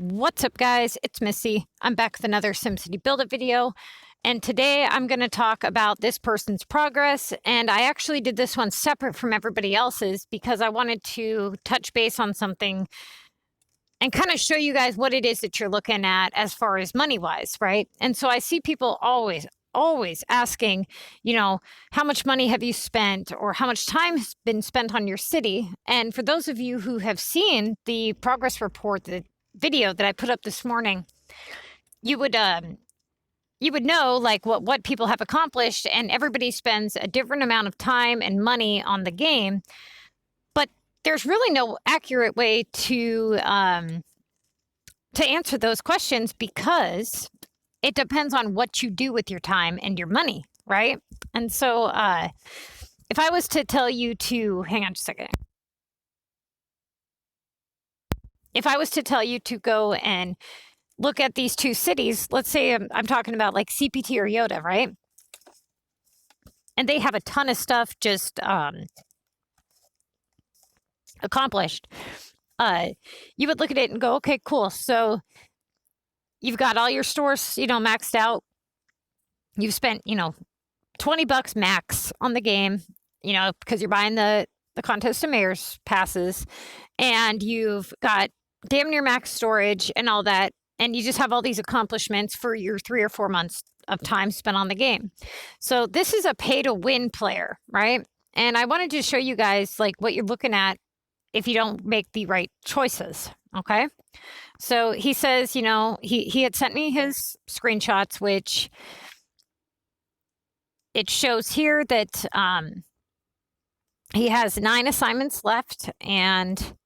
What's up, guys? It's Missy. I'm back with another SimCity Build It video. And today I'm going to talk about this person's progress. And I actually did this one separate from everybody else's because I wanted to touch base on something and kind of show you guys what it is that you're looking at as far as money-wise, right? And so I see people always asking, how much money have you spent or how much time has been spent on your city? And for those of you who have seen the progress report, the video that I put up this morning, you would know like what people have accomplished, and everybody spends a different amount of time and money on the game. But there's really no accurate way to answer those questions because it depends on what you do with your time and your money, right? And so if I was to tell you to, hang on just a second. If I was to tell you to go and look at these two cities, let's say I'm talking about like CPT or Yoda, right? And they have a ton of stuff just accomplished. You would look at it and go, okay, cool. So you've got all your stores, maxed out. You've spent, $20 max on the game, because you're buying the Contest of Mayors passes, and you've got damn near max storage and all that. And you just have all these accomplishments for your 3 or 4 months of time spent on the game. So this is a pay to win player, right? And I wanted to show you guys like what you're looking at if you don't make the right choices. Okay. So he says, he had sent me his screenshots, which it shows here that he has 9 assignments left and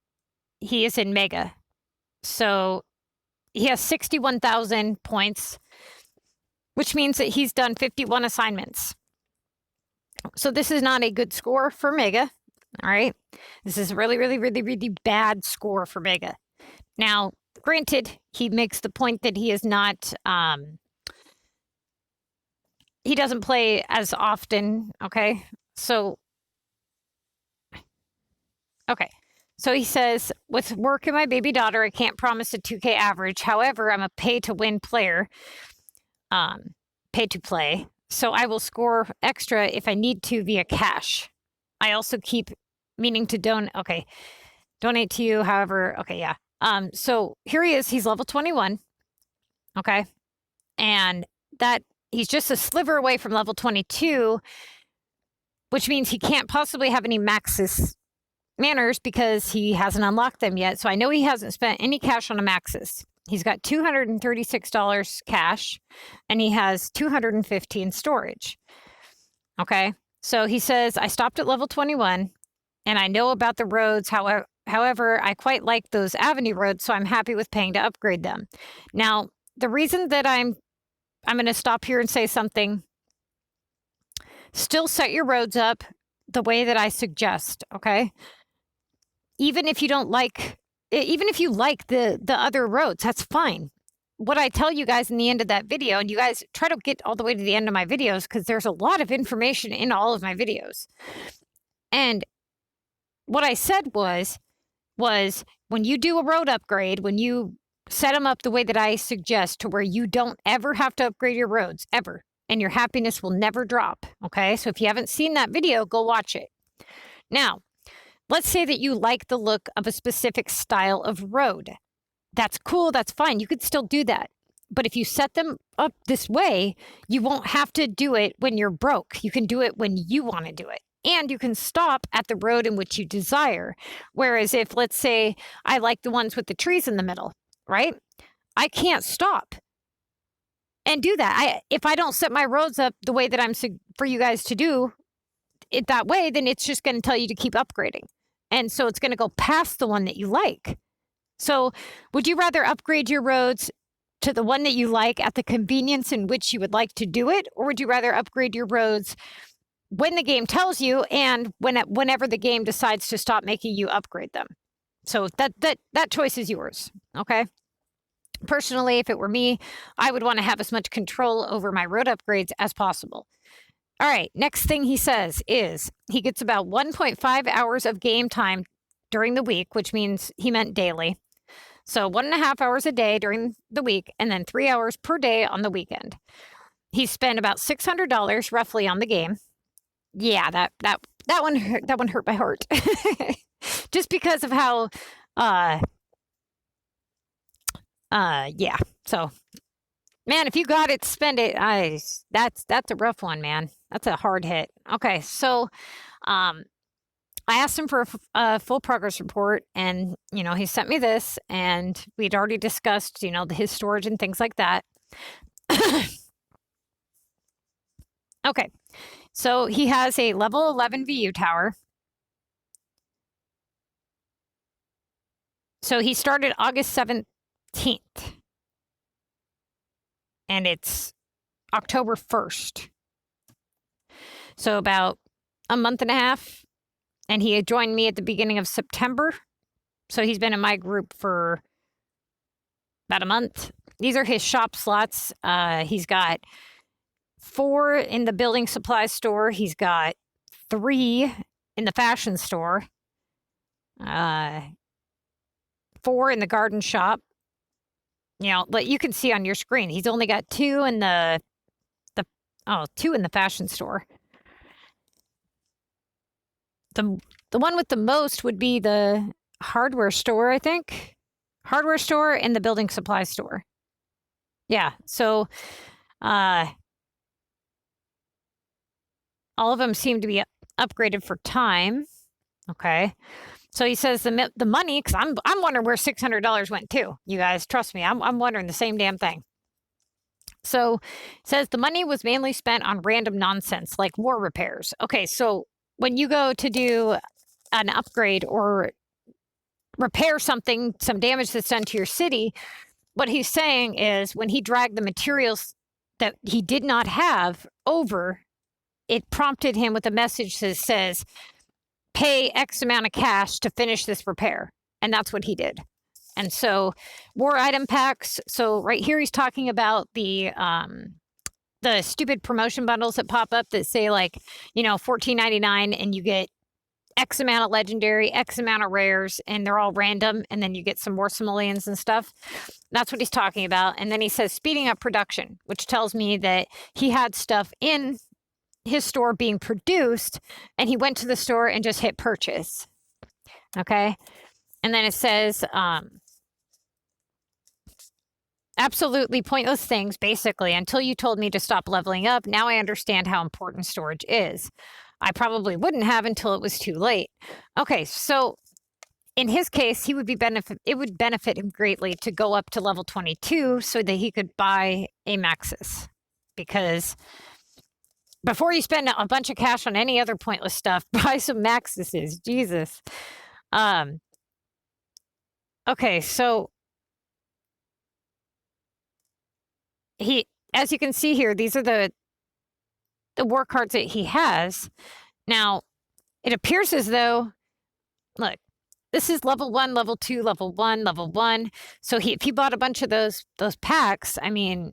he is in Mega. So he has 61,000 points, which means that he's done 51 assignments. So this is not a good score for Mega. All right. This is a really, really, really, really bad score for Mega. Now, granted, he makes the point that he is not, he doesn't play as often. Okay. So he says, with work and my baby daughter, I can't promise a 2K average. However, I'm a pay to win player, pay to play. So I will score extra if I need to via cash. I also keep meaning to donate to you. However, okay, yeah. So here he is. He's level 21. Okay. And that he's just a sliver away from level 22, which means he can't possibly have any maxis manners because he hasn't unlocked them yet. So I know he hasn't spent any cash on a maxis. He's got $236 cash and he has 215 storage. Okay. So he says, I stopped at level 21 and I know about the roads. However, I quite like those avenue roads, so I'm happy with paying to upgrade them. Now, the reason that I'm going to stop here and say something, still set your roads up the way that I suggest, okay? Even if you like the other roads, that's fine. What I tell you guys in the end of that video, and you guys try to get all the way to the end of my videos because there's a lot of information in all of my videos. And what I said was when you do a road upgrade, when you set them up the way that I suggest to where you don't ever have to upgrade your roads, ever, and your happiness will never drop, okay? So if you haven't seen that video, go watch it. Now, let's say that you like the look of a specific style of road. That's cool, that's fine. You could still do that. But if you set them up this way, you won't have to do it when you're broke. You can do it when you want to do it. And you can stop at the road in which you desire. Whereas if, let's say, I like the ones with the trees in the middle, right? I can't stop and do that. If I don't set my roads up the way that I'm for you guys to do it that way, then it's just going to tell you to keep upgrading. And so it's going to go past the one that you like. So would you rather upgrade your roads to the one that you like at the convenience in which you would like to do it? Or would you rather upgrade your roads when the game tells you and whenever the game decides to stop making you upgrade them? So that choice is yours, okay? Personally, if it were me, I would want to have as much control over my road upgrades as possible. All right, next thing he says is he gets about 1.5 hours of game time during the week, which means he meant daily. So 1.5 hours a day during the week, and then 3 hours per day on the weekend. He spent about $600 roughly on the game. Yeah, that one hurt my heart. Just because of how yeah. So man, if you got it, spend it. That's a rough one, man. That's a hard hit. Okay, so I asked him for a full progress report, and he sent me this, and we'd already discussed his storage and things like that. Okay, so he has a level 11 VU tower. So he started August 17th, and it's October 1st. So about a month and a half, and he had joined me at the beginning of September. So he's been in my group for about a month. These are his shop slots. He's got 4 in the building supply store. He's got 3 in the fashion store. 4 in the garden shop. But you can see on your screen, he's only got 2 in the 2 in the fashion store. The one with the most would be the hardware store, I think. Hardware store and the building supply store. Yeah, so all of them seem to be upgraded for time. Okay. So he says the money, because I'm wondering where $600 went to. You guys, trust me, I'm wondering the same damn thing. So it says the money was mainly spent on random nonsense like war repairs. Okay, so when you go to do an upgrade or repair some damage that's done to your city, what he's saying is when he dragged the materials that he did not have over, it prompted him with a message that says, pay X amount of cash to finish this repair. And that's what he did. And so war item packs. So right here, he's talking about the stupid promotion bundles that pop up that say like, $14.99 and you get X amount of legendary, X amount of rares, and they're all random. And then you get some more simoleons and stuff. That's what he's talking about. And then he says speeding up production, which tells me that he had stuff in his store being produced, and he went to the store and just hit purchase. Okay. And then it says, absolutely pointless things, basically, until you told me to stop leveling up. Now I understand how important storage is. I probably wouldn't have until it was too late. Okay. So in his case, it would benefit him greatly to go up to level 22 so that he could buy a Maxis, because before you spend a bunch of cash on any other pointless stuff, buy some Maxises. Jesus. Okay, so as you can see here, these are the war cards that he has. Now, it appears as though, look, this is level 1, level 2, level 1, level 1. So if he bought a bunch of those packs, I mean,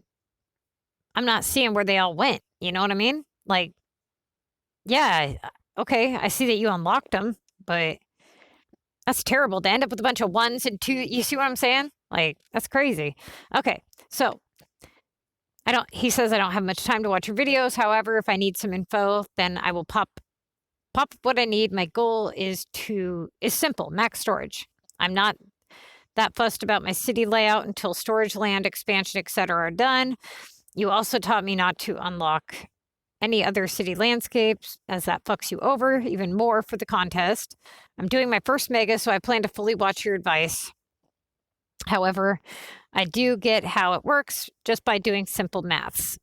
I'm not seeing where they all went. You know what I mean? Like, yeah, okay, I see that you unlocked them, but that's terrible to end up with a bunch of 1s and 2. You see what I'm saying? Like, that's crazy. Okay, so he says I don't have much time to watch your videos. However, if I need some info, then I will pop what I need. My goal is simple, max storage. I'm not that fussed about my city layout until storage, land, expansion, etc. are done. You also taught me not to unlock any other city landscapes, as that fucks you over even more for the contest. I'm doing my first mega, so I plan to fully watch your advice. However, I do get how it works just by doing simple maths.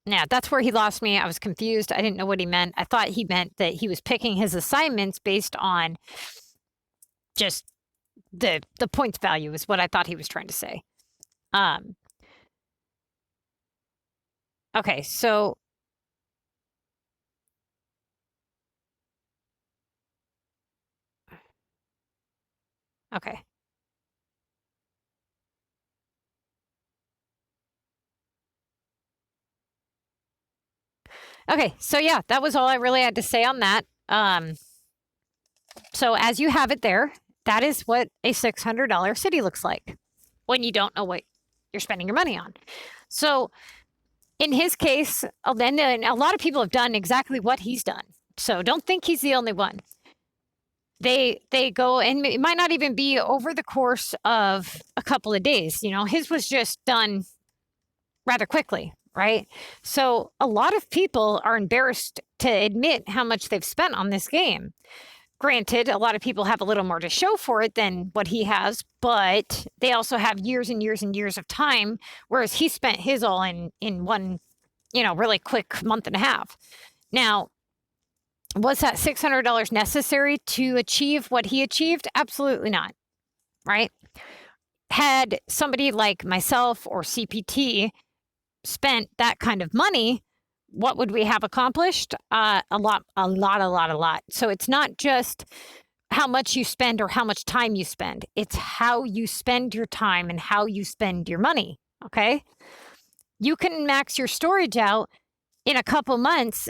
Yeah, that's where he lost me. I was confused. I didn't know what he meant. I thought he meant that he was picking his assignments based on just the points value is what I thought he was trying to say. Okay, so okay. Okay, so yeah, that was all I really had to say on that. So as you have it there, that is what a $600 city looks like when you don't know what you're spending your money on. So in his case, and a lot of people have done exactly what he's done. So don't think he's the only one. They go, and it might not even be over the course of a couple of days. You know, his was just done rather quickly, right? So a lot of people are embarrassed to admit how much they've spent on this game. Granted, a lot of people have a little more to show for it than what he has, but they also have years and years and years of time, whereas he spent his all in one, really quick month and a half. Now, was that $600 necessary to achieve what he achieved? Absolutely not, right? Had somebody like myself or CPT spent that kind of money, what would we have accomplished? A lot. So it's not just how much you spend or how much time you spend. It's how you spend your time and how you spend your money, okay? You can max your storage out in a couple months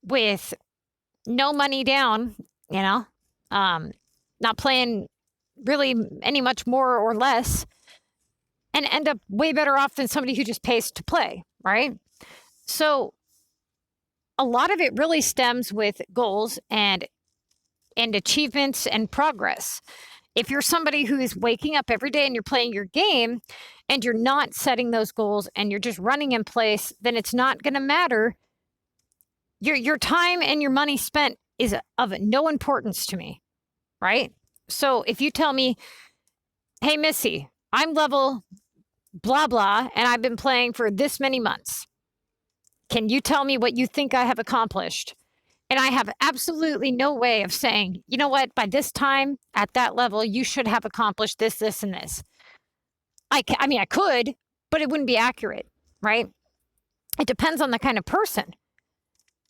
with no money down, not playing really any much more or less, and end up way better off than somebody who just pays to play, right? So a lot of it really stems with goals and achievements and progress. If you're somebody who is waking up every day and you're playing your game and you're not setting those goals and you're just running in place, then it's not going to matter. Your time and your money spent is of no importance to me, right? So if you tell me, hey, Missy, I'm level blah, blah, and I've been playing for this many months. Can you tell me what you think I have accomplished? And I have absolutely no way of saying, you know what, by this time at that level, you should have accomplished this, this, and this. I could, but it wouldn't be accurate, right? It depends on the kind of person,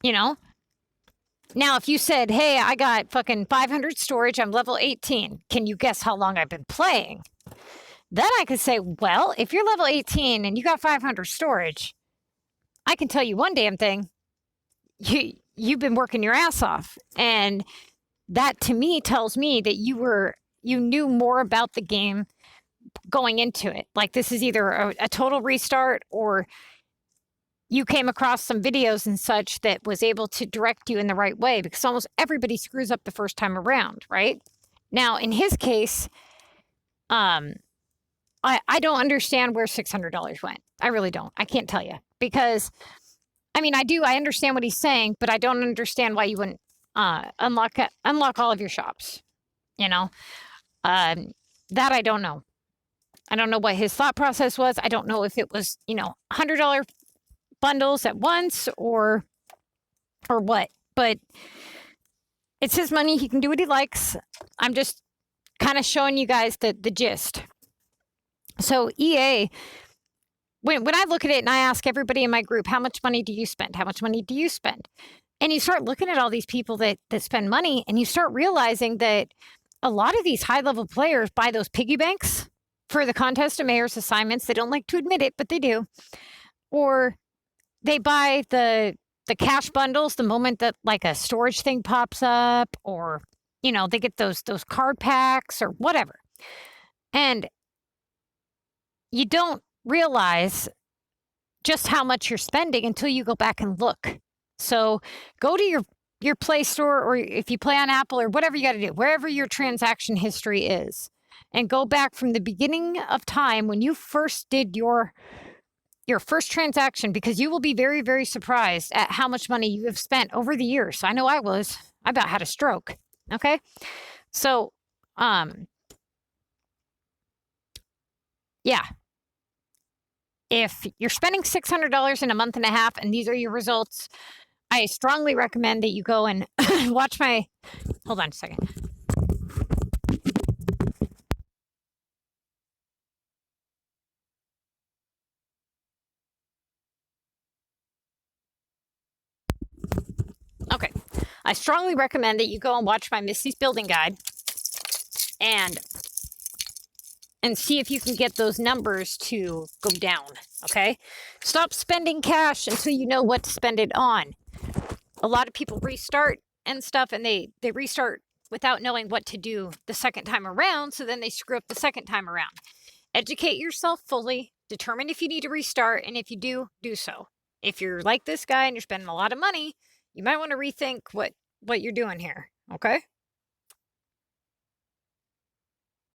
Now, if you said, hey, I got fucking 500 storage, I'm level 18. Can you guess how long I've been playing? Then I could say, well, if you're level 18 and you got 500 storage, I can tell you one damn thing. You've been working your ass off. And that to me tells me that you knew more about the game going into it. Like this is either a total restart or you came across some videos and such that was able to direct you in the right way, because almost everybody screws up the first time around, right? Now, in his case, I don't understand where $600 went. I really don't. I can't tell you, because I understand what he's saying, but I don't understand why you wouldn't unlock all of your shops. That I don't know. I don't know what his thought process was. I don't know if it was, $100 bundles at once or what, but it's his money. He can do what he likes. I'm just kind of showing you guys the gist. So EA, when I look at it and I ask everybody in my group, how much money do you spend? How much money do you spend? And you start looking at all these people that spend money, and you start realizing that a lot of these high-level players buy those piggy banks for the contest of mayor's assignments. They don't like to admit it, but they do. Or they buy the cash bundles the moment that like a storage thing pops up, or, they get those card packs or whatever. And you don't realize just how much you're spending until you go back and look. So go to your Play Store, or if you play on Apple or whatever you got to do, wherever your transaction history is, and go back from the beginning of time when you first did your first transaction, because you will be very, very surprised at how much money you have spent over the years. I know I was. I about had a stroke. Okay. So, yeah. If you're spending $600 in a month and a half and these are your results, I strongly recommend that you go and watch my, hold on a second. Okay. I strongly recommend that you go and watch my Missy's Building Guide and see if you can get those numbers to go down, okay? Stop spending cash until you know what to spend it on. A lot of people restart and stuff, and they restart without knowing what to do the second time around, so then they screw up the second time around. Educate yourself fully, determine if you need to restart, and if you do, do so. If you're like this guy and you're spending a lot of money, you might want to rethink what you're doing here, okay?